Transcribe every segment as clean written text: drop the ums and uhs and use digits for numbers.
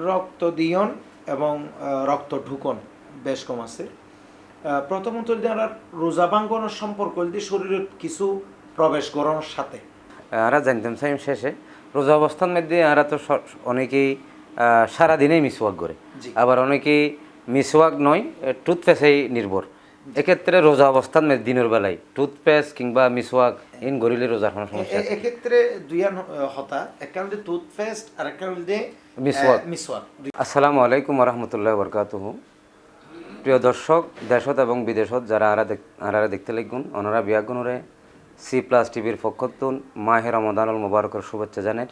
রক্ত দিয়ন এবং রক্ত ঢুকন বেশ কম আছে। প্রথমত যদি আমরা রোজা ভাঙ্গনের সম্পর্ক যদি শরীরের কিছু প্রবেশ করানোর সাথে আমরা জানতাম সাইম শেষে রোজা অবস্থার মধ্যে আমরা তো অনেকেই সারাদিনেই মিসওয়াক করে, আবার অনেকেই মিসওয়াক নয় টুথপেস্টেই নির্ভর। এক্ষেত্রে রোজা অবস্থান দিনের বেলায় টুথপেস্ট কিংবা মিসওয়াক ইন গরিলে রোজার কোনো সমস্যা আছে? এক্ষেত্রে দুইয়ান হতা, একটা হল টুথপেস্ট আর একটা হল মিসওয়াক। আসসালামু আলাইকুম রহমতুল্লাহ বরকাতুহু। প্রিয় দর্শক, দেশত এবং বিদেশত যারা আরা দেখতে লাগুন ওনারা বিয়াগুনরে C+ টিভির পক্ষতুন মাহে রমাদানুল মোবারকের শুভেচ্ছা জানের।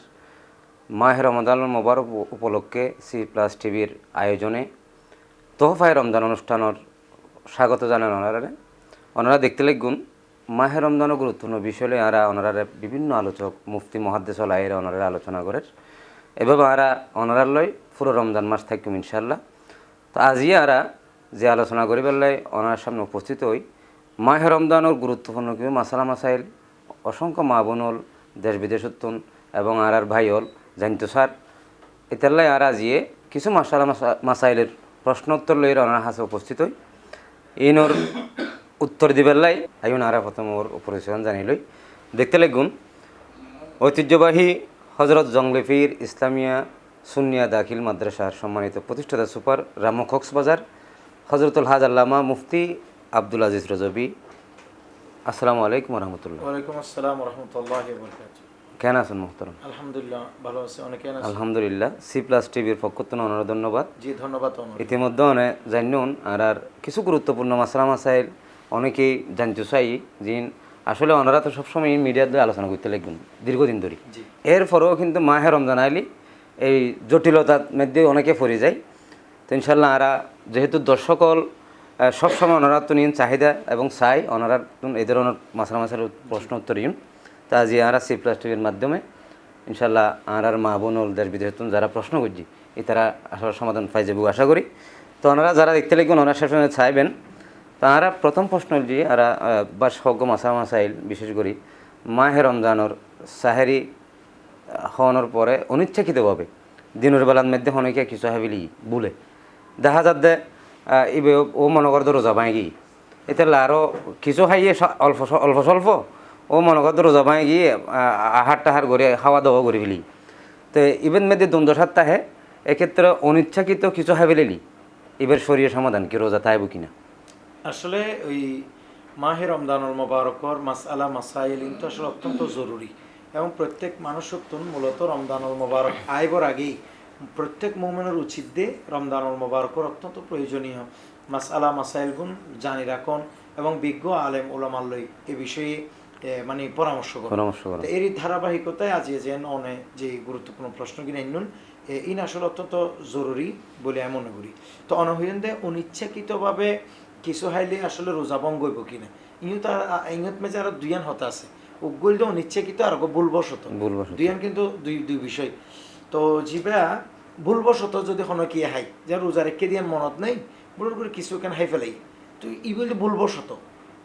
মাহে রমাদানুল মোবারক উপলক্ষে C+ টিভির আয়োজনে তোহফায়ে রমজান অনুষ্ঠানের স্বাগত জানান ওনারা দেখতে লাগুন মাহে রমজানের গুরুত্বপূর্ণ বিষয়ে ওনারা বিভিন্ন আলোচক মুফতি মুহাদ্দিস আলাইরা ওনারা আলোচনা করেন। এভাবে ওনারার লই পুরো রমজান মাস থাকুম ইনশাল্লাহ। তো আজিয়ে যে আলোচনা করি বেলায় ওনার সামনে উপস্থিত হই মাহে রমজানের গুরুত্বপূর্ণ কিছু মাসালা মাসাইল অসংখ্য মা বোনল দেশ বিদেশত্তন এবং ভাই হল জানতো স্যার এটালাই আজিয়ে কিছু মাসালা মাসাইলের প্রশ্ন উত্তর লই ওনার হাসে উপস্থিত হই। ইনোর উত্তর দিবেলাই আইন প্রথম ওর পরিচয় জানি লই। দেখতে লাগুন ঐতিহ্যবাহী হজরত জংলিফির ইসলামিয়া সুন্নিয়া দাখিল মাদ্রাসার সম্মানিত প্রতিষ্ঠাতা সুপার রামু কক্সবাজার হজরতুল হাজ আল্লামা মুফতি আব্দুল আজিজ রজবি। আসসালামু আলাইকুম রহমতুল্লাহ। ওয়ালাইকুম আসসালাম রহমতুল্লাহি ওয়া বারাকাতুহু। কেন আছেন মোহতারাম? আলহামদুলিল্লাহ ভালো আছে। অনেকে আলহামদুলিল্লাহ। C+ টিভির পক্ষ থেকে অনেক ধন্যবাদ। জি ধন্যবাদ। ইতিমধ্যে অনেক জানুন আর কিছু গুরুত্বপূর্ণ মাসালা মাসাইল অনেকেই জানতে চাই যে আসলে ওনারা তো সবসময় মিডিয়ার দিয়ে আলোচনা করতে লাগবেন দীর্ঘদিন ধরে। এরপরেও কিন্তু মাহে রমজান আইলি এই জটিলতার মধ্যে অনেকে পড়ে যায়। তো ইনশাল্লাহ যেহেতু দর্শকল সবসময় ওনারা তো নিন চাহিদা এবং চাই ওনারা এই ধরনের মাসালা মাসাইল প্রশ্ন উত্তর দিন। তা যে C+ টিভির মাধ্যমে ইনশাল্লাহ মা বোন দেশ বিদেশ যারা প্রশ্ন করছি তারা আসলে সমাধান পাই যাবো আশা করি। তো ওনারা যারা দেখতে লাগবেন ওনারা সবসময় চাইবেন। তারা প্রথম প্রশ্ন যে বা সজ্ঞ মাসালা মাসাইল বিশেষ করে মাহে রমজানোর সাহেরি হওয়ানোর পরে অনিচ্ছাকৃতভাবে দিনের বেলার মধ্যে অনেকে কিছু হাবিলি বলে দেখা যাচ্ছে এবার ও মনে করতো রোজা ভাঙি এতে আরও কিছু খাইয়ে অল্প অল্প স্বল্প ও মনে করতো রোজা ভাঙি গিয়ে আহার টাহার করে খাওয়া দাওয়া করে ফেলি। তো ইভেন মধ্যে দ্বন্দ্ব সাত্তাহে এক্ষেত্রে অনিচ্ছাকৃত কিছু হাবিলি এবার শরীর সমাধান কি রোজা তাইব কিনা? আসলে ওই মাহে রমজানুল মোবারকর মাসআলা মাসাইল কিন্তু আসলে অত্যন্ত জরুরি এবং প্রত্যেক মানুষত্বন মূলত রমজানুল মোবারক আইবর আগেই প্রত্যেক মুমিনের উচিত দিয়ে রমজানুল মোবারকর অত্যন্ত প্রয়োজনীয় মাসআলা মাসাইলগুন জানি রাখন এবং বিজ্ঞ আলেম ওলামাল্লই এ বিষয়ে মানে পরামর্শ করেন। এরই ধারাবাহিকতায় আজ যে গুরুত্বপূর্ণ প্রশ্ন কিনা ইন আসলে অত্যন্ত জরুরি বলে আমি মনে করি। তো অনহীনদে অনিচ্ছাকৃতভাবে কিছু হাইলে আসলে রোজা ভঙ্গ হইব কিনা ইনত মেজে আরো দুইয়ান হতা আছে উগল তো অনিচ্ছাকৃত আর ভুলবশত দুইয়ান কিন্তু দুই বিষয়। তো জিবা ভুলবশত যদি কোনো কি হাই যে রোজা রেখে দিয়ান মনত নেই ভুল করে কিছু কেন হাই ফেলাই তো ই বলতে ভুলবশত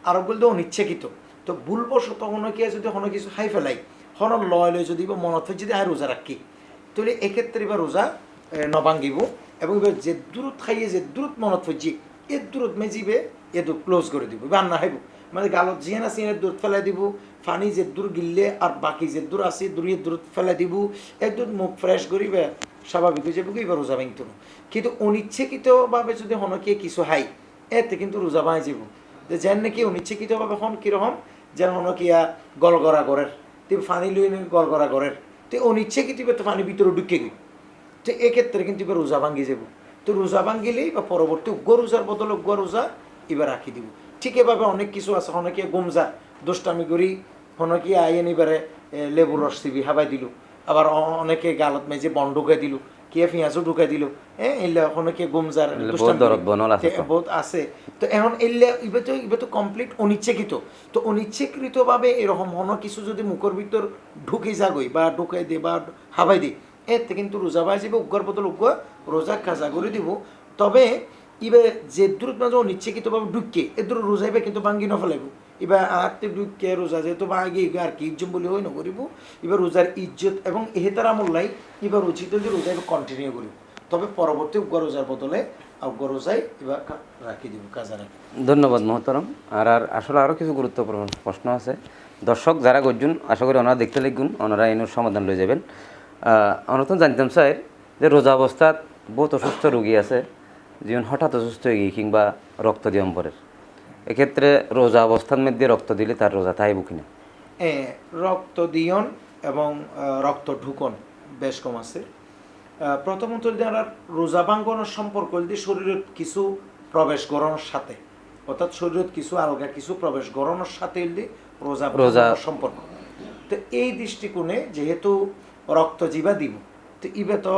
আর বলতে অনিচ্ছাকৃত। তো ভুলবশত কোনো কি যদি কোনো কিছু হাই ফেলাই হন লয় লয় যদি মনত হয় যদি রোজা রাখি তাহলে এক্ষেত্রে এবার রোজা নভাঙ্গিব এবং এবার যে দূরত খাইয়ে যে দূরত মনত হচ্ছে এর দূরত মেজিবে এ দূর ক্লোজ করে দিব রান্না হাইব মানে গালত জিয়ান আছে এর দূর ফেলাই দিব ফানি যে দূর গিললে আর বাকি যে দূর আছে দূরের দূর ফেলাই দিব এক দূর মুখ ফ্রেশ করিবে স্বাভাবিক হয়ে যাবে এবার রোজা ভাঙত না। কিন্তু অনিচ্ছাকৃতভাবে যদি হনকে কিছু হাই এতে কিন্তু রোজা ভাঙে যাব যে যেন নাকি অনিচ্ছাকৃতভাবে হন কীরকম যেন হনকিয়া গলগড়া গড়ের তুই ফানি লই গলগড়া গড়ের তুই অনিচ্ছাকৃত তো ফানি ভিতরে ঢুকে গই তো এক্ষেত্রে কিন্তু এবার রোজা ভাঙ্গি যাব। তো রোজা ভাঙ্গিলেই বা পরবর্তী রোজার বদলে রোজা এবার রাখি দিব। ঠিক এভাবে অনেক কিছু আছে হনকে গুমজা দুষ্টামি করি হনকি আইন এবারে লেবুর রস দিবি হাবাই দিল আবার অনেকে গালত মেজে বন ঢুকাই দিল কে পেঁয়াজও ঢুকাই দিল এলে হনকে গুমজার বহুত আছে। তো এখন এলে এবার তো কমপ্লিট অনিচ্ছাকৃত। তো অনিচ্ছাকৃতভাবে এরকম হন কিছু যদি মুখের ভিতর ঢুকে যাগই বা ঢুকাই দে বা হাবাই দিই এতে কিন্তু রোজা ভাই যাবে উগ্গর বদল উগ্গর রোজা কাজা করে দিব। তবে এবার যে দূরত মাঝে অনিচ্ছাকৃতভাবে ঢুকে এ দূর রোজাইবে কিন্তু ভাঙ্গি নফেলাইব এবার আত্মীয় ঢুকে রোজা যেহেতু ভাঙ্গি আর কি ইজ্জত বলে হই নকরিব এবার রোজার ইজ্জত এবং এহেতার আমল্লাই এবার উচিত যে রোজাইবে কন্টিনিউ করিব তবে পরবর্তী উগ্র রোজার বদলে উগ্র রোজায় এবার রাখি দিব, কাজা রাখি। ধন্যবাদ মহতরম। আর আসলে আরও কিছু গুরুত্বপূর্ণ প্রশ্ন আছে, দর্শক যারা গজ্জুন আশা করি ওনারা দেখতে লিখুন, ওনারা এর সমাধান লয়ে যাবেন। অনতন জানতাম স্যার যে রোজা অবস্থাত বহুত অসুস্থ রোগী আছে, যেমন হঠাৎ অসুস্থ হয়ে গিয়ে কিংবা রক্ত দিয়ে অম্বরের, এক্ষেত্রে রোজা অবস্থার মধ্যে রক্ত দিলে তার রোজা থাইব কিনা? রক্ত দিয়ন এবং রক্ত ঢুকন বেশ কম আছে। প্রথমত যারা রোজা ভাঙ্গনের সম্পর্ক যদি শরীরের কিছু প্রবেশ গড়ানোর সাথে, অর্থাৎ শরীরের কিছু আলগা কিছু প্রবেশ গড়ানোর সাথে যদি রোজা সম্পর্ক, তো এই দৃষ্টিকোণে যেহেতু রক্ত জিবা দিব, তো ইবে তো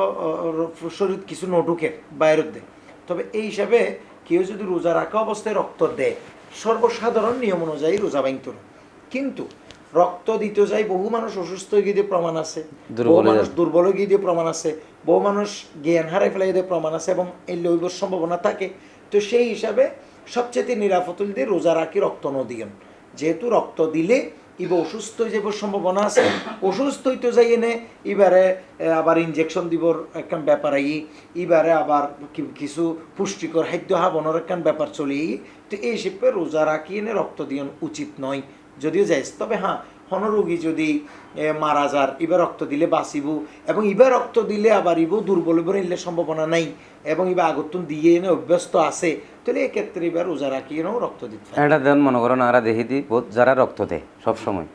শরীর কিছু নঢুকের বাইরের দেয়, তবে এই হিসাবে কেউ যদি রোজা রাখা অবস্থায় রক্ত দেয় সর্বসাধারণ নিয়ম অনুযায়ী রোজা ভাঙত না। কিন্তু রক্ত দিতে যাই বহু মানুষ অসুস্থ হয়ে গিয়ে প্রমাণ আছে, বহু মানুষ দুর্বল হয়ে গিয়ে প্রমাণ আছে, বহু মানুষ জ্ঞান হারাই ফেলাই দিয়ে প্রমাণ আছে এবং এই লইবর সম্ভাবনা থাকে। তো সেই হিসাবে সবচেয়ে নিরাপদ দিয়ে রোজা রাখি রক্ত ন দিয়েন, যেহেতু রক্ত দিলে ইবে অসুস্থ হয়ে যাবার সম্ভাবনা আছে, অসুস্থ হইতে যাই এনে এবারে আবার ইনজেকশন দিবর একখান ব্যাপার এবারে আবার কিছু পুষ্টিকর খাদ্য হাবনের একখান ব্যাপার চলে। তো এই হিসেবে রোজা রাখি এনে রক্ত দিয়ন উচিত নয়, যদিও যাইজ। তবে হ্যাঁ, হন রোগী যদি মারা যার এবার রক্ত দিলে বাঁচিব, এবং এবার রক্ত দিলে আবার ইব দুর্বল এলে সম্ভাবনা নাই, এবং এবার আগতুন দিয়ে এনে অভ্যস্ত আছে, তাহলে এক্ষেত্রে এবার রোজা রাখি এনেও রক্ত দিতে এটা দেন মনে করেন আরা দেখি দিই যারা রক্ত দেয় সবসময়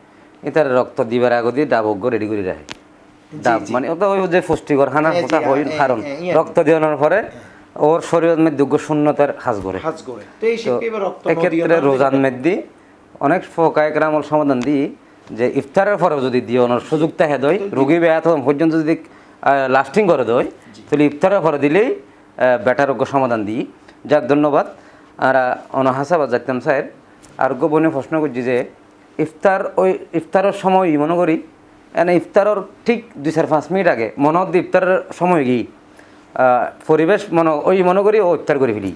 এটার রক্ত দিবার আগে দিয়ে ডাবজ্ঞ রেডি করে রাখে। ডাব মানে ওটা ওই যে পুষ্টিকর খানা ফোটা হয়, কারণ রক্ত দেওয়ানোর পরে ওর শরীরের মধ্যে যোগ্য শূন্যতার হাজ করে। এক্ষেত্রে রোজার মধ্যে অনেক ফোকায়করা আমল সমাধান দিই যে ইফতারের পরেও যদি দিওনোর সুযোগ থাকে দই, রোগী ব্যায়াত পর্যন্ত যদি লাস্টিং করে দেয়, তাহলে ইফতারের পরে দিলেই বেটারোগ্য সমাধান দিই। যাক ধন্যবাদ। আর অনহাসাবাদ জানতাম স্যার আরোগ্য বনে প্রশ্ন করছি যে ইফতারের সময় মনে করি এনে ইফতারের ঠিক 2-5 মিনিট আগে মনে হচ্ছে ইফতারের সময় গিয়ে পরিবেশ মনে করি ও ইফতার করে ফেলি,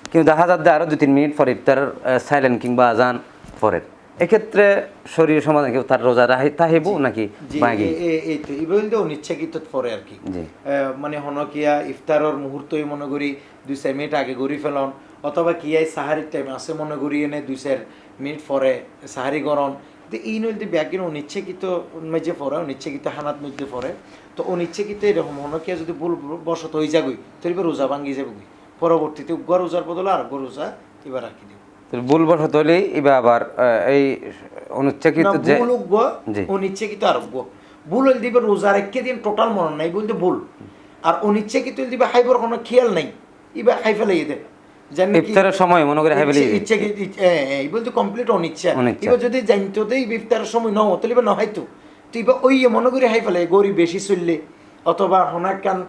কিন্তু দেখা যাচ্ছে আরও 2-3 মিনিট পরে ইফতারের সাইলেন্ট কিংবা আজান পরের, এক্ষেত্রে শরীর সমাধান কেউ তার রোজা তাহিব নাকি অনিচ্ছাকৃত পরে আর কি, মানে হনকিয়া ইফতারের মুহূর্তই মনে করি 2-4 মিনিট আগে গড়ি ফেলন, অথবা কিয়াই সাহারির টাইম আছে মনে করি এনে 2-4 মিনিট পরে সাহারি গরম, এই নদী ব্যাগিন অনিচ্ছাকৃত মেজে পড়ে, অনিচ্ছাকৃত হানাত মধ্যে পড়ে। তো অনিচ্ছাকৃত এরকম হনকিয়া যদি ভুল বসত হয়ে যাবই, তাহলে রোজা ভাঙ্গি যাবই, পরবর্তীতে উগ্র রোজার বদলে আর রোজা এবার রাখি দেব। ভুল বসত হলে এবার আবার এই অনিচ্ছাকৃত যে অনিচ্ছাকৃত আরোগ্য ভুল হলে দিবে রোজা রেখে দিন টোটাল মনে নাই বলতে ভুল, আর অনিচ্ছাকৃত হলে দিবে খাইবার কোনো খেয়াল নাই, এবার খাই ফেলাই দেয় ইফতারের সময় মনে করে হাইবেলি এই বলতে কমপ্লিট অনিচ্ছা। এবার যদি জানতো দেই ইফতারের সময় ন তাহলে এবার নহাইতো, তো এবার ওই মনে করে হাই ফেলে গরিব বেশি চললে, অথবা হনাক কান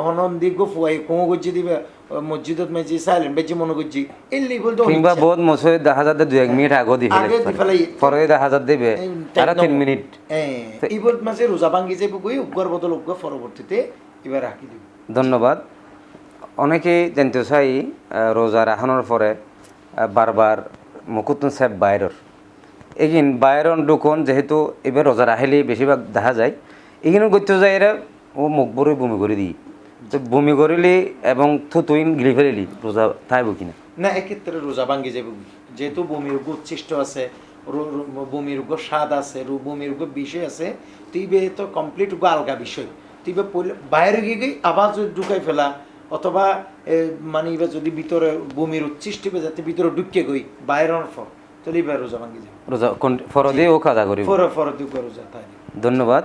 হনন দি গোফুয়াই কোঁ গজ্জি দিবে মসজিদত মেজি সাইলেন্ট বেজি মনে গজ্জি এলি বলতে কিংবা বহুত মসজিদ দেখা যাচ্ছে 2-1 মিনিট আগে দি ফেলে পরে দেখা যাচ্ছে দেবে আর 3 মিনিট এই বল মাঝে রোজা ভাঙ্গি যাবে কই উগ্র বদল উগ্র পরবর্তীতে এবার রাখি দিব। ধন্যবাদ। অনেকেই জানতে চাই রোজা রাখানোর পরে বারবার মুকুতুন সাহেব বাইরের এগিন বাইরন ডুকন যেহেতু এবার রোজা রাখলে বেশিরভাগ দেখা যায় এখানে করতে যায় এরা ও মুখ বড়ই বমি করে দিই, তো বমি করিলি এবং থুতুইন গিলি ফেলিলি রোজা থাকব কিনা? না, এক্ষেত্রে রোজা ভাঙ্গি যাবে, যেহেতু বমির রোগ উচ্ছিষ্ট আছে, বমির রোগ স্বাদ আছে, বমির রোগ বিষয় আছে, তুইবে তো কমপ্লিট আলগা বিষয়, তুইবে বাইরে গিয়ে আবার যদি ঢুকাই ফেলা, অথবা মানে এবার যদি ভিতরে বমির উচ্ছিষ্ট যাতে ভিতরে ঢুকিয়ে গই বাইরের ফর, তাহলে এবার রোজা ভাঙ্গি যাবে, রোজা ফরদে ও কাজা করি ফরদে রোজা তাই। ধন্যবাদ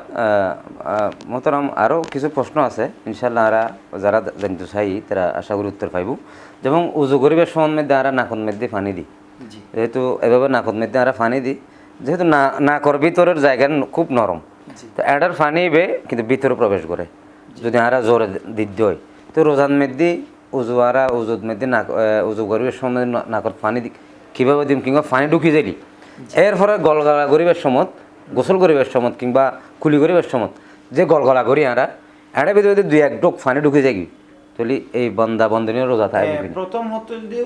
মোহতারাম। আরও কিছু প্রশ্ন আছে ইনশাল্লাহ আরা যারা জানতে চাই তারা আশা করি উত্তর পাইব। যেমন উজু করিবার সময় মধ্যে আরা নাকত মধ্যে পানি দিই, যেহেতু এভাবে নাকত মধ্যে আরা পানি দিই, যেহেতু নাকর ভিতরের জায়গা খুব নরম, তো এটার পানি বে কিন্তু ভিতরে প্রবেশ করে, যদি আরা জোরে দিতে হয় তো রোজার মধ্যে উজুত মধ্যে উজু করিবার সময় নাকর পানি দি কীভাবে দিম, কিংবা পানি ঢুকি যাইলি এরপরে গলগলা করিবার সময়, গোসল করিবার সময় কিংবা কুলি করিবার সময় যে গলগলা করি এটা ভিতরে যদি 2-1 ডোক পানি ঢুকে যাই তাহলে এই বন্দা বন্দনীয় রোজা থাকে। প্রথম হতো যদি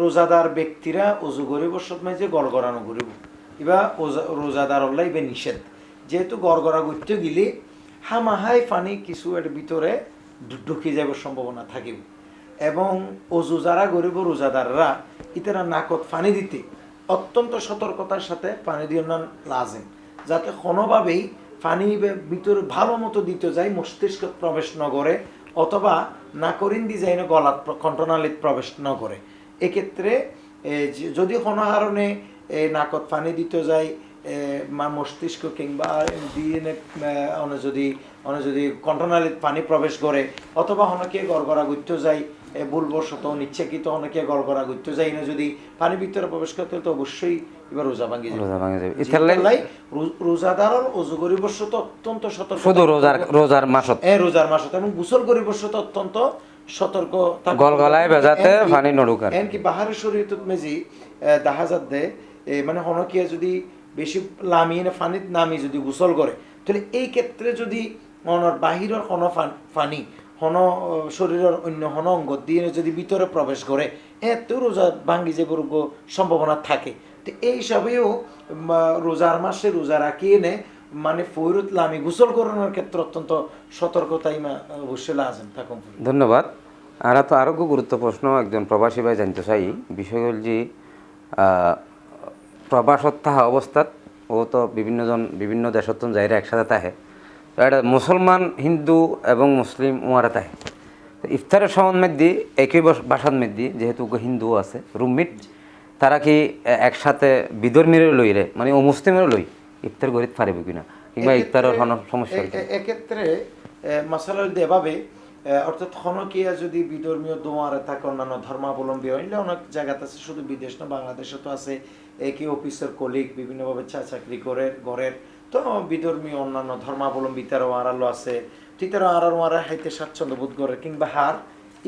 রোজাদার ব্যক্তিরা উজু করিবার সময় যে গড়গড়ানো করিব, এবার রোজাদার হল্লা এবার নিষেধ, যেহেতু গড়গড়া করতে গেলে হামাহাই পানি কিছু এর ভিতরে ঢুকিয়ে যাবার সম্ভাবনা থাকিব। এবং অজু যারা গরিব রোজাদাররা ইতারা নাকত পানি দিতে অত্যন্ত সতর্কতার সাথে পানি দিয়ে না লাজেম, যাতে কোনোভাবেই পানি ভিতরে ভালো মতো দিতে যায় মস্তিষ্ক প্রবেশ ন করে, অথবা নাকরিন দি যাই না গলাত কণ্ঠনালীত প্রবেশ ন করে। এক্ষেত্রে যদি কোনো কারণে নাকত পানি দিতে যায় মস্তিষ্ক কিংবা যদি কণ্ঠনালীত পানি প্রবেশ করে, অথবা অনেকে গড়গড়া গুঁজতে যায় ভুলবশত নিচ্ছাকৃত, অনেকে গড়গড়া গুঁজতে যায় না, যদি পানি ভিতরে প্রবেশ করতে তো অবশ্যই এবার রোজা ভাঙি যাবে। রোজাদারর অজু গরিবস্যত অত্যন্ত সতর্ক, শুধু রোজার মাসত রোজার মাসত এবং গোসল গরিবস্যত অত্যন্ত সতর্ক গলগলায় বেজাতে পানি নড়ুকার এমনকি বাহারের শরীয়ত মেজি দেখা যাতে মানে হনকিয়া যদি বেশি লামিয়ে না পানিত নামি যদি গোসল করে, তাহলে এই ক্ষেত্রে যদি মনের বাহিরের কোনো পানি হন শরীরের অন্য হন অঙ্গ দিয়ে যদি ভিতরে প্রবেশ করে, এত রোজা ভাঙ্গি যে সম্ভাবনা থাকে। তো এই সবেও রোজার মাসে রোজা রাখিয়ে নে মানে ফৈরত লামি গোসল করানোর ক্ষেত্রে অত্যন্ত সতর্কতাই অবশ্যই লাজেম থাকুন। ধন্যবাদ। আর তো আরো গুরুত্ব প্রশ্ন একজন প্রবাসী ভাই জানতে চাই, বিষয় হল যে প্রবাসত থাকা অবস্থাত ও তো বিভিন্ন দেশত যাইরা একসাথে থাকে, তো এটা মুসলমান হিন্দু এবং মুসলিম উমারা থাকে, তো ইফতারের সময় মধ্যে একই বাসার মধ্যে যেহেতু হিন্দু আছে রুমমেট, তারা কি একসাথে বিধর্মীরও লই রে মানে ও মুসলিমেরও লই ইফতার করিতে পারিব কিনা, কিংবা ইফতারের কোনো সমস্যা? এক্ষেত্রে মাসালা এভাবে, অর্থাৎ হনকিয়া যদি বিধর্মীয় দোয়ারে থাকে অন্যান্য ধর্মাবলম্বী হইলে অনেক জায়গাতে আছে, শুধু বিদেশ না বাংলাদেশে তো আছে, একই অফিসের কলিগ বিভিন্নভাবে চাকরি করে ঘরের, তো বিধর্মীয় অন্যান্য ধর্মাবলম্বী তারও আড়ালো আছে, ঠিক তারা আড়ার মারা হাইতে স্বাচ্ছন্দ্য বোধ করে কিংবা হার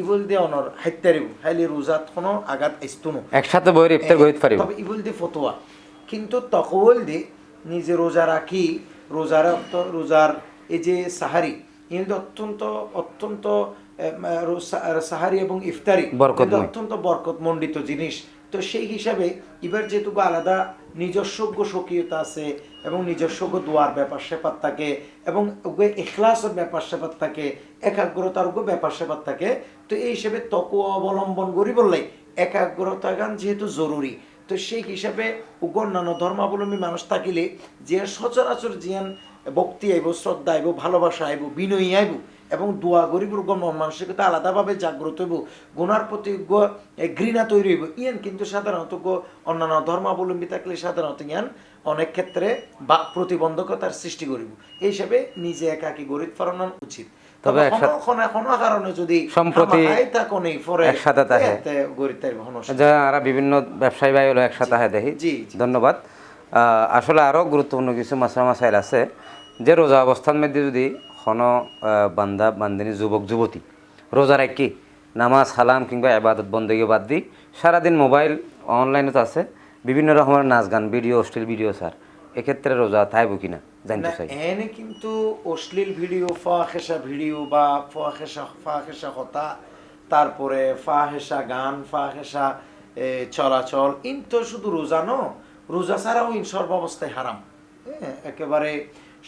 ইবুল দিয়ে অনর হাইতারিব হাইলি রোজাত কোনো আঘাত ইস্তুনো একসাথে বইরে ইফতার করিতে পারিব, তবে ইবুল দিয়ে ফতোয়া কিন্তু তকবল দি নিজে রোজা রাখি রোজার এই যে সাহারি কিন্তু অত্যন্ত সাহারি এবং ইফতারি অত্যন্ত বরকতমণ্ডিত জিনিস। তো সেই হিসাবে এবার যেহেতু আলাদা নিজস্ব স্বকীয়তা আছে এবং নিজস্ব দোয়ার ব্যাপার স্যাপার থাকে এবং ইখলাসের ব্যাপার স্যাপার থাকে, একাগ্রতার ব্যাপার স্যাপার থাকে, তো এই হিসেবে তকওয়া অবলম্বন করি বললেই একাগ্রতা গান যেহেতু জরুরি, তো সেই হিসাবে অন্যান্য ধর্মাবলম্বী মানুষ থাকিলে যে সচরাচর জিয়ান ভক্তি আইব, শ্রদ্ধা আইব, ভালোবাসা আইব, বিনয়ী আইব এবং দোয়া গরিবর মানসিকতা আলাদাভাবে জাগ্রত হইব, গুনার প্রতি ঘৃণা তৈরি হইব, ইয়ান কিন্তু সাধারণত অন্যান্য ধর্মাবলম্বী থাকলে সাধারণত ইয়ান অনেক ক্ষেত্রে বা প্রতিবন্ধকতার সৃষ্টি করিব। এই হিসাবে নিজে একাকী গরিব ফরানো উচিত। তবে কোনো কারণে যদি সম্প্রতি একসাথে থাকে যারা বিভিন্ন ব্যবসায়ী ভাই হলো একসাথে হয় দেখি। ধন্যবাদ। আসলে আরো গুরুত্বপূর্ণ কিছু মাসাইল আছে যে রোজা অবস্থার মধ্যে যদি কোনো বান্দা বান্দিনী যুবক যুবতী রোজা রাখি নামাজ সালাম কিংবা ইবাদত বন্দেগী বাদ দিই সারাদিন মোবাইল অনলাইনে তো আছে বিভিন্ন রকমের নাচ গান ভিডিও অশ্লীল ভিডিও, স্যার এক্ষেত্রে রোজা থাকব কিনা জানতে চাই। এনে কিন্তু অশ্লীল ভিডিও, ফাহেসা ভিডিও বা ফাহেসা হতা, তারপরে ফাহেসা গান, ফাহেসা চলাচল ইন তো শুধু রোজা রোজা ছাড়াও ইন সর্বাবস্থায় হারাম। একেবারে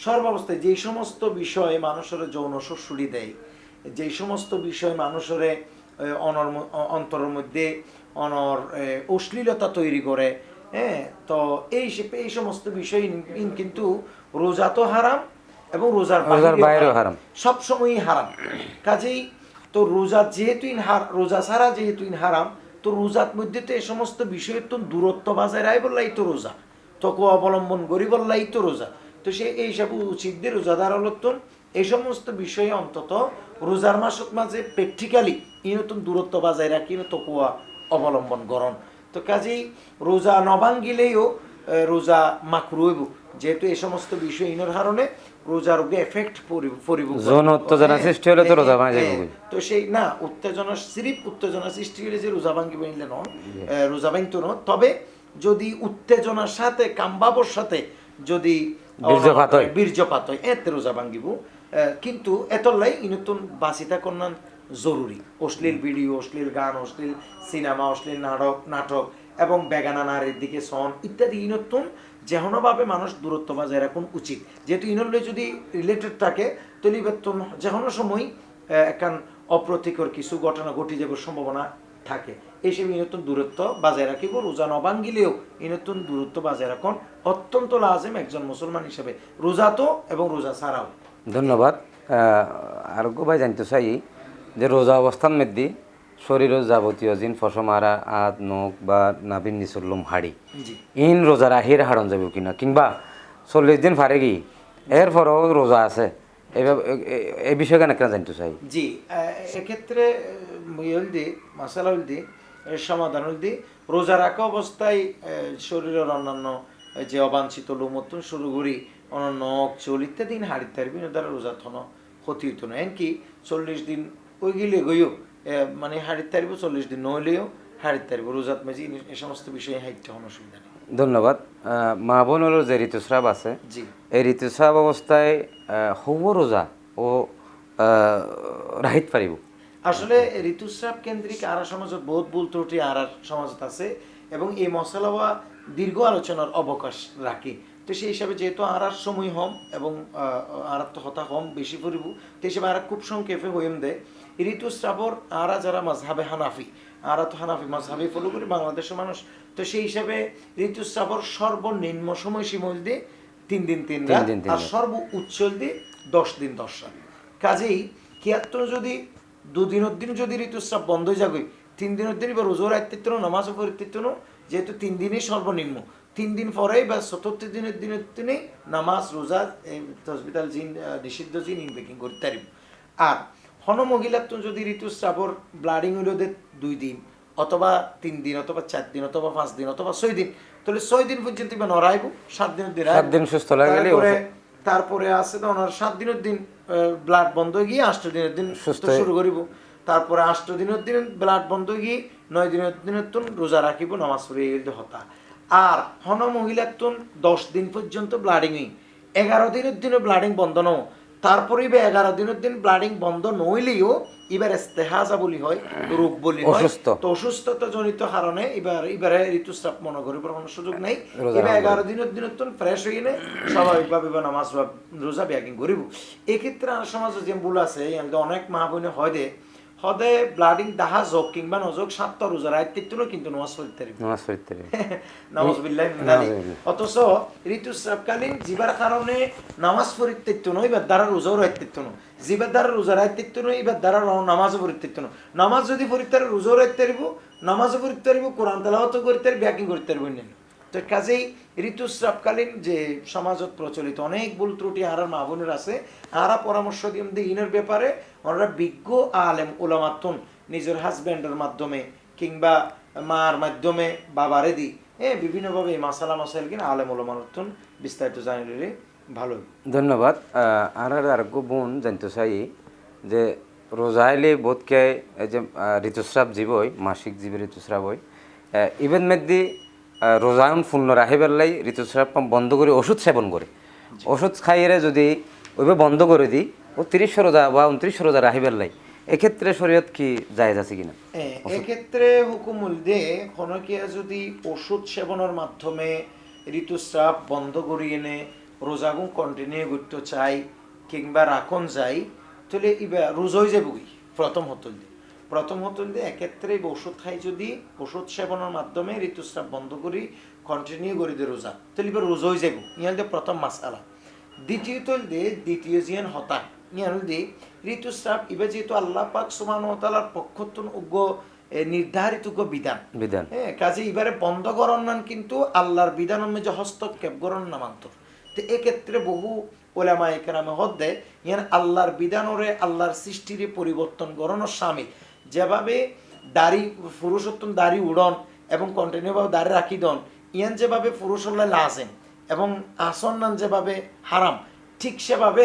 সর্বাবস্থায় যেই সমস্ত বিষয়ে মানুষের যৌন শ্বশুরি দেয়, যেই সমস্ত বিষয় মানুষের অন্তরের মধ্যে অশ্লীলতা তৈরি করে, তো এই সমস্ত বিষয় কিন্তু রোজা তো হারাম এবং রোজার বাইরেও হারাম, সবসময়ই হারাম। কাজেই তো রোজা যেহেতু রোজা ছাড়া যেহেতু হারাম, তো রোজার মধ্যে তো এই সমস্ত বিষয়ের তো দূরত্ব বাজায় রায় বললাই তো রোজা, তকু অবলম্বন করি বললাই তো রোজা। তো সে এইসব উচিত দিয়ে রোজাদার হলতন এই সমস্ত বিষয়ে অন্তত রোজার মাসত মাঝে প্র্যাকটিক্যালি নতুন দূরত্ব বাজায় রাখি তকুয়া অবলম্বন করণ। তো কাজেই রোজা নভাঙ্গিলেও রোজা মাকরু হইব, যেহেতু এই সমস্ত বিষয় ইনের কারণে রোজার এফেক্ট পরিব, উত্তেজনা সৃষ্টি হলে তো রোজা ভাঙে যাবে। তো সেই না উত্তেজনা সৃষ্টি হলে যে রোজা ভাঙ্গি বানিলে নয়, রোজা ভাঙত নয়। তবে যদি উত্তেজনার সাথে কামবাবর সাথে যদি বীর্যপাত হয় এতে রোজা ভাঙ্গিব, কিন্তু এতলাই ইনতুন বাঁচিতা কন্যান জরুরি। অশ্লীল ভিডিও, অশ্লীল গান, অশ্লীল সিনেমা, অশ্লীল নাটক এবং বেগানা নারীর দিকে সন ইত্যাদি ইনতুন যেহনভাবে মানুষ দূরত্ব বজায় রাখুন উচিত। যেহেতু ইনলে যদি রিলেটেড থাকে তাহলে বেতন যেকোনো সময় একখান অপ্রতিকর কিছু ঘটনা ঘটে যাবার সম্ভাবনা থাকে। এইসব ইনতুন দূরত্ব বজায় রাখিব। রোজা নবাঙ্গিলেও ইনতুন দূরত্ব বজায় রাখন অত্যন্ত লাজিম একজন মুসলমান হিসেবে, রোজা তো এবং রোজা ছাড়াও। ধন্যবাদ। আরোগ্য ভাই জানতে চাই যে রোজা অবস্থান মধ্যে শরীরের যাবতীয় জিন ফসমারা আদ নখ বা নাবিন নিচল্লুম হাড়ি জি ইন রোজা রাহির হারণ যাবে কিনা, কিংবা 40 দিন ফারে গি এরপরও রোজা আছে, এই বিষয়ে কেন কেন জানতে চাই। জি এক্ষেত্রে হলদি মশালা হলদি এর সমাধান হলদি রোজা রাখা অবস্থায় শরীরের অন্যান্য যে অবাঞ্ছিত লোমত্তন শুরু করি অন্যান্য চল ইত্যাদি হাড়ি তারবি দ্বারা রোজা থন ক্ষতি হইতো না। এমনকি 40 দিন ওই গিলে গইও মানে হাড়ি তারিব, 40 দিন নইলেও হাড়ি তারিব, রোজাত মেজি এই সমস্ত বিষয়ে হাইটটা কোনো অসুবিধা নেই। ধন্যবাদ। মা বোনেরও যে ঋতুস্রাব আছে, জি এই ঋতুস্রাব অবস্থায় হব রোজা ও রাহিত পারিব। আসলে ঋতুস্রাব কেন্দ্রিক আরা সমাজত বহুত ভুল ত্রুটি আরা সমাজত আছে এবং এই মশলা দীর্ঘ আলোচনার অবকাশ রাখে। তো সেই হিসাবে যেহেতু আরার সময় হম এবং আরার তো হতা হম বেশি পড়িব, তো হিসাবে আরা খুব সংক্ষেপে হইম দেয় ঋতুস্রাবর আরা যারা মাঝহাবে হানাফি, আরা তো হানাফি মাঝহাবে ফলো করি বাংলাদেশের মানুষ, তো সেই হিসাবে ঋতুস্রাবর সর্বনিম্ন সময়সীমা দিয়ে 3 দিন 3 রাত আর সর্ব উচ্চ দিয়ে 10 দিন 10 রাত। কাজেই কিয়াত্তর যদি 2 দিনের দিন যদি ঋতুস্রাব বন্ধ হয়ে যাবে 3 দিনের দিনই বা রোজার আয়ত্তিত্ব নামাজও পরিত্তিত্ব যেহেতু 3 দিনই সর্বনিম্ন, 3 দিন পরেই বা 74 দিনের দিনেই নামাজ রোজা তসবিতাল জিন নিষিদ্ধ জিন ইনবেকিং করতে পারিব। আর হন মহিলার তো যদি ঋতুস্রাবর ব্লাডিং হইল 2 দিন অথবা 3 দিন অথবা 4 দিন অথবা 5 দিন অথবা 6 দিন, তাহলে 6 দিন পর্যন্ত বা নড়াইব, 7 দিনের দিন 7 দিন সুস্থ লাগলে তারপরে আছে তো ওনার 7 দিনের দিন ব্লাড বন্ধ হয়ে গিয়ে 8 দিনের দিন সুস্থ শুরু করিব, তারপরে 8 দিনের দিন ব্লাড বন্ধ হয়ে গিয়ে 9 দিনের তুন রোজা রাখিব নামাজ পড়ে গেলে হতা। আর হন মহিলার তুন 10 দিন পর্যন্ত ব্লাডিং 11 দিনের দিনও ব্লাডিং বন্ধ নয়, তারপরে 11 দিনের দিন ব্লাডিং বন্ধ নইলেও এবার ইস্তেহাজা বলি হয়, রোগ বলি হয়, তো অসুস্থতা জনিত কারণে এবারে ঋতুস্রাব মনে করিব কোনো সুযোগ নাই। এবার 11 দিনের তুন ফ্রেশ হয়ে গেলে স্বাভাবিকভাবে নামাজ বা রোজা ব্যাগিং করিব। এক্ষেত্রে আর সমাজে যে ভুল আছে অনেক মা বোনে হয় দে হদে ব্লাডিং দাহা যোগ কিংবা নযোগ 7টা রোজা রাইতেছিল কিন্তু নামাজ পড়তে নামাজবিল্লাহ মিনালি, অথচ ঋতুস্রাবকালীন জীবার কারণে নামাজ পড়তে নয় এবার দ্বারা রোজাও রাইতেছিল না, জীবার দ্বারা রোজা রাইতেছিল নয় এবার দ্বারা নামাজও পড়তে না, নামাজ যদি পড়তে রোজাও রাইতে পারিব, নামাজও পড়তে পারিব, কোরআন তেলাওয়াতও করতে পারিব, ব্যাকিং করতে পারিব না। তো কাজেই ঋতুস্রাবকালীন যে সমাজত প্রচলিত অনেক ভুল ত্রুটি আর মা বোনের আছে, আরা পরামর্শ দিন ইনের ব্যাপারে ওনারা বিজ্ঞ আলেম ওলামাতুন নিজের হাজব্যান্ডের মাধ্যমে কিংবা মার মাধ্যমে বাবারে দি বিভিন্নভাবে এই মাসাইল কিনা আলেম ওলামাতুন বিস্তারিত জানিলে ভালো। ধন্যবাদ। আর বোন জানতে চাই যে রোজা আইলে বোধকে এই যে ঋতুস্রাব জীবই মাসিক জীবের ঋতুস্রাব হয় ইভেন মেদি রোজায়ন পূর্ণ রাখি পেলাই ঋতুস্রাব বন্ধ করে ওষুধ সেবন করে, ওষুধ খাইয়ে যদি ওইভাবে বন্ধ করে দিই ও 30 রোজা বা 29 রোজা রাখি পেলাই, এক্ষেত্রে শরীয়ত কি জায়েজ আছে কিনা? এক্ষেত্রে হুকুমুল দে খনকিয়া যদি ওষুধ সেবনের মাধ্যমে ঋতুস্রাব বন্ধ করিয়ে এনে রোজাগুন কন্টিনিউ করতে চাই কিংবা রাখন যাই, তাহলে এবার রোজাই যাবই প্রথম হতল দিয়ে এক্ষেত্রে ওষুধ খাই যদি ওষুধ সেবনের মাধ্যমে ঋতুস্রাব বন্ধ করি কন্টিনিউ করি দিয়ে রোজা, তাহলে এবার রোজা হয়ে যাব, ইয়ান দিয়ে প্রথম মাসআলা। দ্বিতীয় জিয়ান হতা ইয়ান দিয়ে ঋতুস্রাব এবার যেহেতু আল্লাহ পাক সুবহানাহু ওয়া তাআলার পক্ষতুন উগ্র নির্ধারিত বিধান হ্যাঁ, কাজে এবারে বন্ধ করণ কিন্তু আল্লাহর বিধানের মধ্যে হস্তক্ষেপ করণ নামান্তর। তো এক্ষেত্রে বহু ওলামা একরামে হদ্দে ইয়ান আল্লাহর বিধানরে আল্লাহর সৃষ্টির পরিবর্তন করানোর শামিল, যেভাবে দাড়ি পুরুষোত্তম দাড়ি উড়ন এবং কন্টিনিউভাবে দাড়ি রাখি দন ইয়ান যেভাবে পুরুষল্লাহ লাজেম এবং আসন্নান যেভাবে হারাম, ঠিক সেভাবে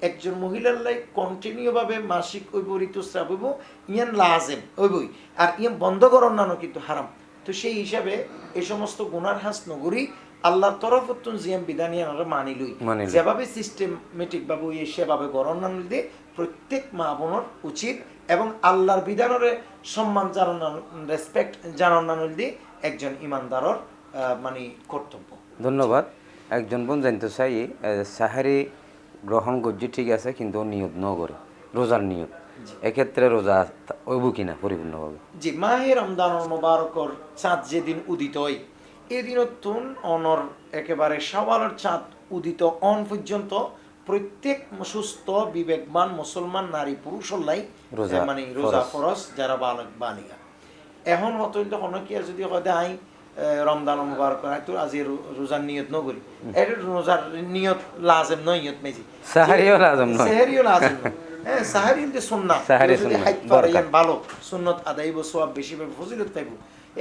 একজন মহিলার লাই কন্টিনিউভাবে মাসিক ওইব ঋতুস্রাব হইব ইয়ান লাজেম ওইবই, আর ইয়ান বন্ধ করার নানো কিন্তু হারাম। তো সেই হিসাবে এই সমস্ত গুনার হাস নগরী আল্লাহর তরফ জিয়াম বিধান আমরা মানিলই, যেভাবে সিস্টেমেটিক ভাবে সেভাবে গণনা দিয়ে প্রত্যেক মা বোনের উচিত এবং আল্লাহর বিধানের সম্মান জানানো রেসপেক্ট জানানো দিয়ে একজন ইমানদারর মানে কর্তব্য। ধন্যবাদ। একজন বোন জানতে চাই সাহারি গ্রহণ করছি ঠিক আছে কিন্তু নিয়ত ন করে রোজার নিয়ত এক্ষেত্রে রোজা হইব কিনা পরিপূর্ণভাবে? জি, মাহে রমজানুল মুবারকর চাঁদ যেদিন উদিত হয় এদিনতুন অনর একেবারে শাওয়ালের চাঁদ উদিত অন পর্যন্ত প্রত্যেক সুস্থ বিবেকবান মুসলমান নারী পুরুষ হল্লাই রোজা মানে রোজা ফরজ। ফরজ যারা বালক বালিকা এখন অত্যন্ত হনকিয়া যদি হয় আই রমজান মুবারক তো আজি রোজার নিয়ত নগরি এটা রোজার নিয়ত লাজেম নয় নিয়ত মেজি সাহারিও লাজম নয়। সাহারিও লাজেম নয়। হ্যাঁ, সাহারি হইতে সুন্নাত। সাহারি কেউ যদি সুন্নাত, হাইত বরকত। পারে ভালো সুন্নত আদায় সওয়াব বেশি পাবে ফজিলত পাইব।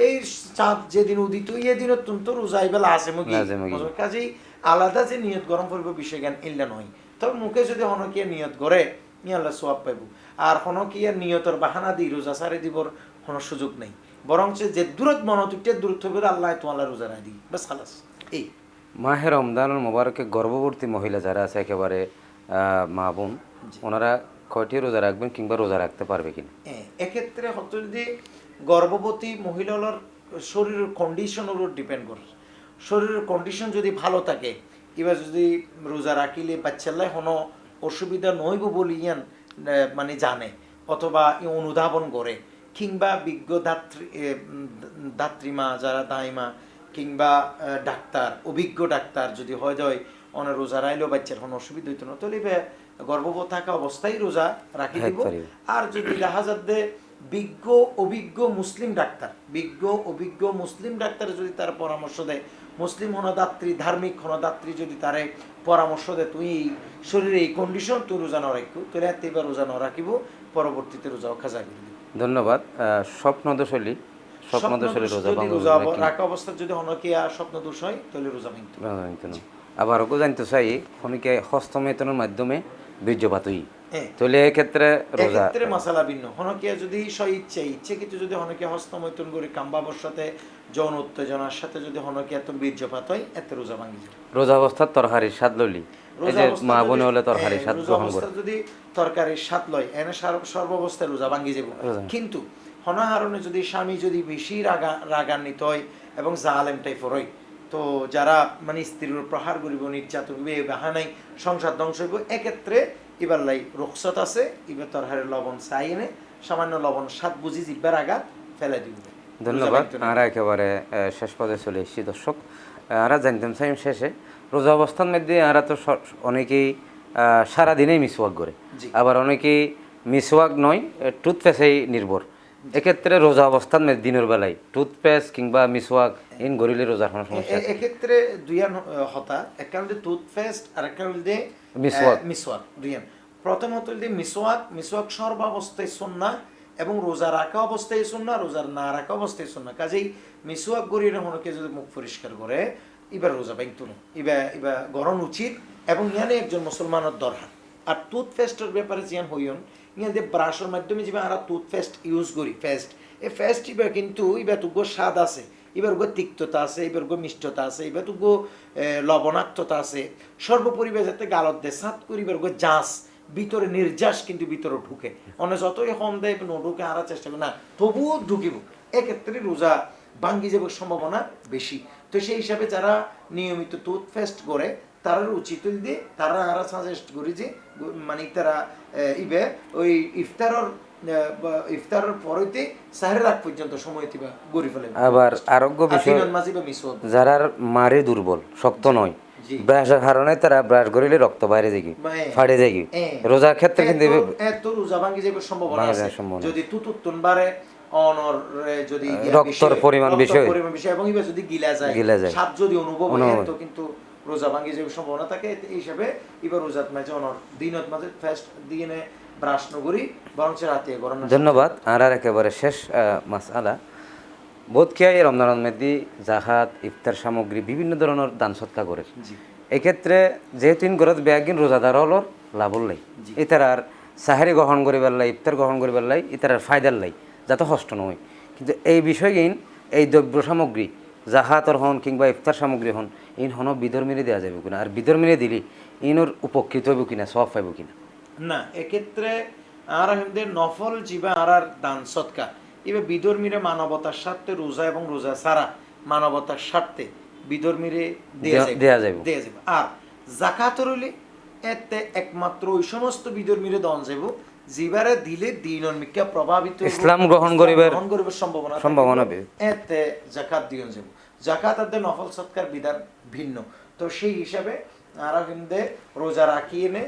এই চাঁদ যেদিন উদিত এই দিন অত্যন্ত রোজা আইবে লাজেম লাজেমগি। কাজেই আলাদা যে নিয়ত গরম করব বিষয় জ্ঞান ইল্লা নয়। তবে মুখে যদি হনকিয়া নিয়ত করে আল্লাহ সওয়াব পাইব। আর হনকিয়া নিয়তের বাহানা দি রোজা সারে দিবর কোনো সুযোগ নেই, বরং যে দূরত মনত উঠে দূরত্ব করে আল্লাহ তোমার রোজা রায় দিই বাস খালাস। এই মাহে রমজানুল মুবারকে গর্ভবতী মহিলা যারা আছে একেবারে মা বোন, ওনারা কয়টি রোজা রাখবেন কিংবা রোজা রাখতে পারবে কিনা? এক্ষেত্রে হয়তো যদি গর্ভবতী মহিলার শরীরের কন্ডিশনের উপর ডিপেন্ড করে। শরীরের কন্ডিশন যদি ভালো থাকে এবার যদি রোজা রাখিলে বাচ্চাল্লাই কোনো অসুবিধা নইব বলি ইয়ান মানে জানে অথবা অনুধাবন করে, কিংবা বিজ্ঞ দাত্রীমা যারা দাইমা কিংবা ডাক্তার অভিজ্ঞ ডাক্তার যদি হয় যায় অনেক রোজা রাইলেও বাচ্চার কোনো অসুবিধা হইতো না, তাহলে গর্ভবতী থাকা অবস্থায় রোজা রাখি দিব। আর যদি দেখা যাচ্ছে বিজ্ঞ অভিজ্ঞ মুসলিম ডাক্তার যদি তার পরামর্শ দেয়, মুসলিম হনদাত্রী ধার্মিক হনদাত্রী যদি তারে পরামর্শ দেয় তুই এই শরীরে এই কন্ডিশন তুই রোজা না রাখিব, তাহলে এবার রোজা না রাখিব, পরবর্তীতে রোজা খাজা করে দিব। ধন্যবাদ। স্বপ্নদোষলী রোজা রোজা রাখা অবস্থা যদি অনেকিয়া স্বপ্ন দোষ হয় তাহলে রোজা ভাঙতে ভাঙতে আবার ওকে জানতে চাই অনেকে হস্তমেতনের মাধ্যমে বীর্যপাত হই, হ্যাঁ, তাহলে এক্ষেত্রে রোজা এক্ষেত্রে মশালা ভিন্ন। হনকিয়া যদি ইচ্ছে কিন্তু যদি হনকে হস্তমৈথুন করে কাম্বাবর সাথে যৌন উত্তেজনার সাথে যদি হনকিয়া তো বীর্যপাত হয় এতে রোজা ভাঙি যাবে। রোজা অবস্থার তরহারির স্বাদ লইলি এই যে মা বোনে হলে তরহারির স্বাদ রোজা গ্রহণ করে, অবস্থা যদি তরকারির স্বাদ লয় এনে সর্বাবস্থায় রোজা ভাঙি যাব। কিন্তু হনাহারণে যদি স্বামী যদি বেশি রাগান্বিত হয় এবং জালেম টাইপের হয়, তো যারা মানে স্ত্রীর প্রহার করিব নির্যাতন বাহানাই সংসার ধ্বংস হইব, এক্ষেত্রে এবার লাই রুখসত আছে, এবার তরহারের লবণ চাই এনে সামান্য লবণ স্বাদ বুঝি জিব্বার আঘাত ফেলে দিব। ধন্যবাদ। আমরা একেবারে শেষ পর্যায়ে চলে এসেছি দর্শক। আমরা জানতাম চাই শেষে রোজা অবস্থার মধ্যে আমরা তো অনেকেই সারাদিনেই মিসওয়াক করে, আবার অনেকেই মিসওয়াক নয় টুথপেস্টেই নির্ভর। এক্ষেত্রে রোজা অবস্থান দিনের বেলায় টুথপেস্ট কিংবা মিসওয়াক ইন গরিলে রোজার কোনো সমস্যা? এক্ষেত্রে দুইয়ান হতা, এক কারণে টুথপেস্ট আর এক কারণে মিসওয়াক দুইয়ান। প্রথমত মিসওয়াক সর্বাবস্থায় সুন্নাহ এবং রোজা রাখা অবস্থায় সুন্নাহ, রোজার না রাখা অবস্থায় সুন্নাহ। কাজেই মিসওয়াক গরিয়ে হনকে যদি মুখ পরিষ্কার করে এবার রোজা ভাঙতো না, এবার গরম উচিত এবং ইয়ানে একজন মুসলমানের দরকার। আর টুথপেস্টের ব্যাপারে যেন হইন ইয়ান যে ব্রাশের মাধ্যমে যে আমরা টুথপেস্ট ইউজ করি এই পেস্ট এবার কিন্তু এবার তুগো স্বাদ আছে, এবার গো তিক্ততা আছে, এবার গো মিষ্টতা আছে, এবার তুগো লবণাক্ততা আছে, সর্বোপরি যাতে গালত দেয় সাত করি এবার গো জাঁস ভিতরে নির্যাস কিন্তু ভিতরে ঢুকে অনেক যতই কম দেয় ঢুকে আনার চেষ্টা করে না তবুও ঢুকিব, এক্ষেত্রে রোজা ভাঙ্গি যাবার সম্ভাবনা বেশি। তো সেই হিসাবে যারা নিয়মিত টুথপেস্ট করে তারা উচিত দিয়ে তারা আরা সাজেস্ট করি যে মানে তারা ওই ইফতারের পরেতে সাহের রাত পর্যন্ত সময় দিবা গড়ি ফেলে। আবার আরোগ্য বিষয় যারা মারে দুর্বল শক্ত নয় ব্রাশের কারণে তারা ব্রাশ করিলে রক্ত বাইরে যাই ফাড়ে যাই, রোজার ক্ষেত্রে কিন্তু এত রোজা ভাঙ্গি যাবার সম্ভাবনা আছে যদি তুতুতুন বারে অনর যদি রক্তর পরিমাণ বিষয় এবং যদি গিলা যায় স্বাদ যদি অনুভব হয় তো কিন্তু রোজা ভাঙ্গি যাবার সম্ভাবনা থাকে। এই হিসাবে এবার রোজাত মাঝে অনর দিনত মাঝে ফার্স্ট দিনে ব্রাশ নগরী বরং রাতে গরম। ধন্যবাদ। আর একেবারে শেষ মাসআলা বোধকিয়া এই রমজানের মধ্যে জাহাত ইফতার সামগ্রী বিভিন্ন ধরনের দান সৎকা করে, এক্ষেত্রে যেহেতু ঘরত বেয়াগিন রোজাদার হলর লাভর লাই ইতার আর সাহারি গ্রহণ করিবার লাই ইফতার গ্রহণ করিবার লাই ইতার আর ফায়দার লাই যাতে কষ্ট নয়। কিন্তু এই বিষয়গিন এই দ্রব্য সামগ্রী জাহাতর হন কিংবা ইফতার সামগ্রী হন ইন হন বিধর মিলে দেওয়া যাবে কিনা, আর বিধর মিলে দিলে ইনোর উপকৃত হইব কিনা সব পাইব কিনা? না, এক্ষেত্রে আর নফল জীবা আর দান সৎকা এবার বিধর্মীরে মানবতার স্বার্থে রোজা এবং রোজা ছাড়া মানবতার স্বার্থে বিধর্মীরে দেয়া যাবে। আর জাকাতর হইলে এতে একমাত্র ওই সমস্ত বিধর্মীরে দন যাব জিবারে দিলে দিনর মিক্কা প্রভাবিত হইব, ইসলাম গ্রহণ করিবার সম্ভাবনা সম্ভাবনা থাকিব। এতে জাকাত দিয়ন যাব। জাকাত আর নফল সৎকার বিধান ভিন্ন। তো সেই হিসাবে আরা কিন্তু রোজা রাখি এনে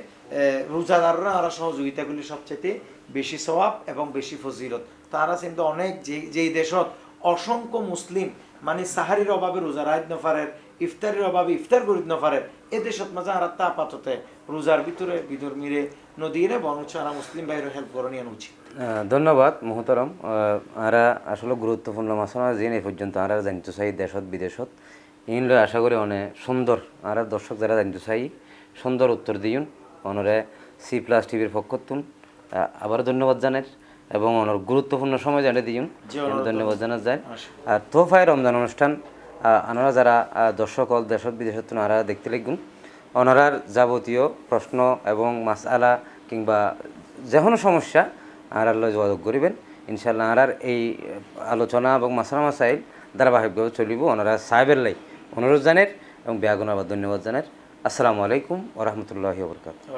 রোজাদাররা আরা সহযোগিতা করলে সবচেয়ে বেশি সওয়াব এবং বেশি ফজিলত। তারা কিন্তু অনেক যেই দেশত অসংখ্য মুসলিম মানে সাহারির অভাবে রোজা রাখতে নফারের, ইফতারের অভাবে ইফতার করিতে নফারের, এ দেশত মাঝে আর আপাতত রোজার ভিতরে বিধর্মীরে নদীরে বরঞ্চ আরা মুসলিম বাইরে হেল্প করণীয় উচিত। ধন্যবাদ মোহতরম। আরা আসলে গুরুত্বপূর্ণ মাসনা জিন এই পর্যন্ত আরা জানতে চাই দেশত বিদেশত ইনলে আশা করি অনেক সুন্দর আর দর্শক যারা জানতে চাই সুন্দর উত্তর দিউন অনরে C+ টিভির পক্ষতুন আবার ধন্যবাদ জানার এবং অনর গুরুত্বপূর্ণ সময় জানিয়ে দিউন ধন্যবাদ জানার যায়। আর তোফায় রমজান অনুষ্ঠান আনারা যারা দর্শক হল দেশত বিদেশত আরা দেখতে লাগুন ওনারার যাবতীয় প্রশ্ন এবং মাসআলা কিংবা যে কোনো সমস্যা আরার যোগাযোগ করিবেন ইনশাল্লাহ। আরার এই আলোচনা এবং মাসলা মাসাইল ধারাবাহিকভাবে চলিব। ওনারা সাহেবের লাই অনুরোধ জানের এবং ব্যাগুন আবার ধন্যবাদ জানার। আসসালামু আলাইকুম ওরহমতুল্লাহি ওয়া বারাকাতুহু।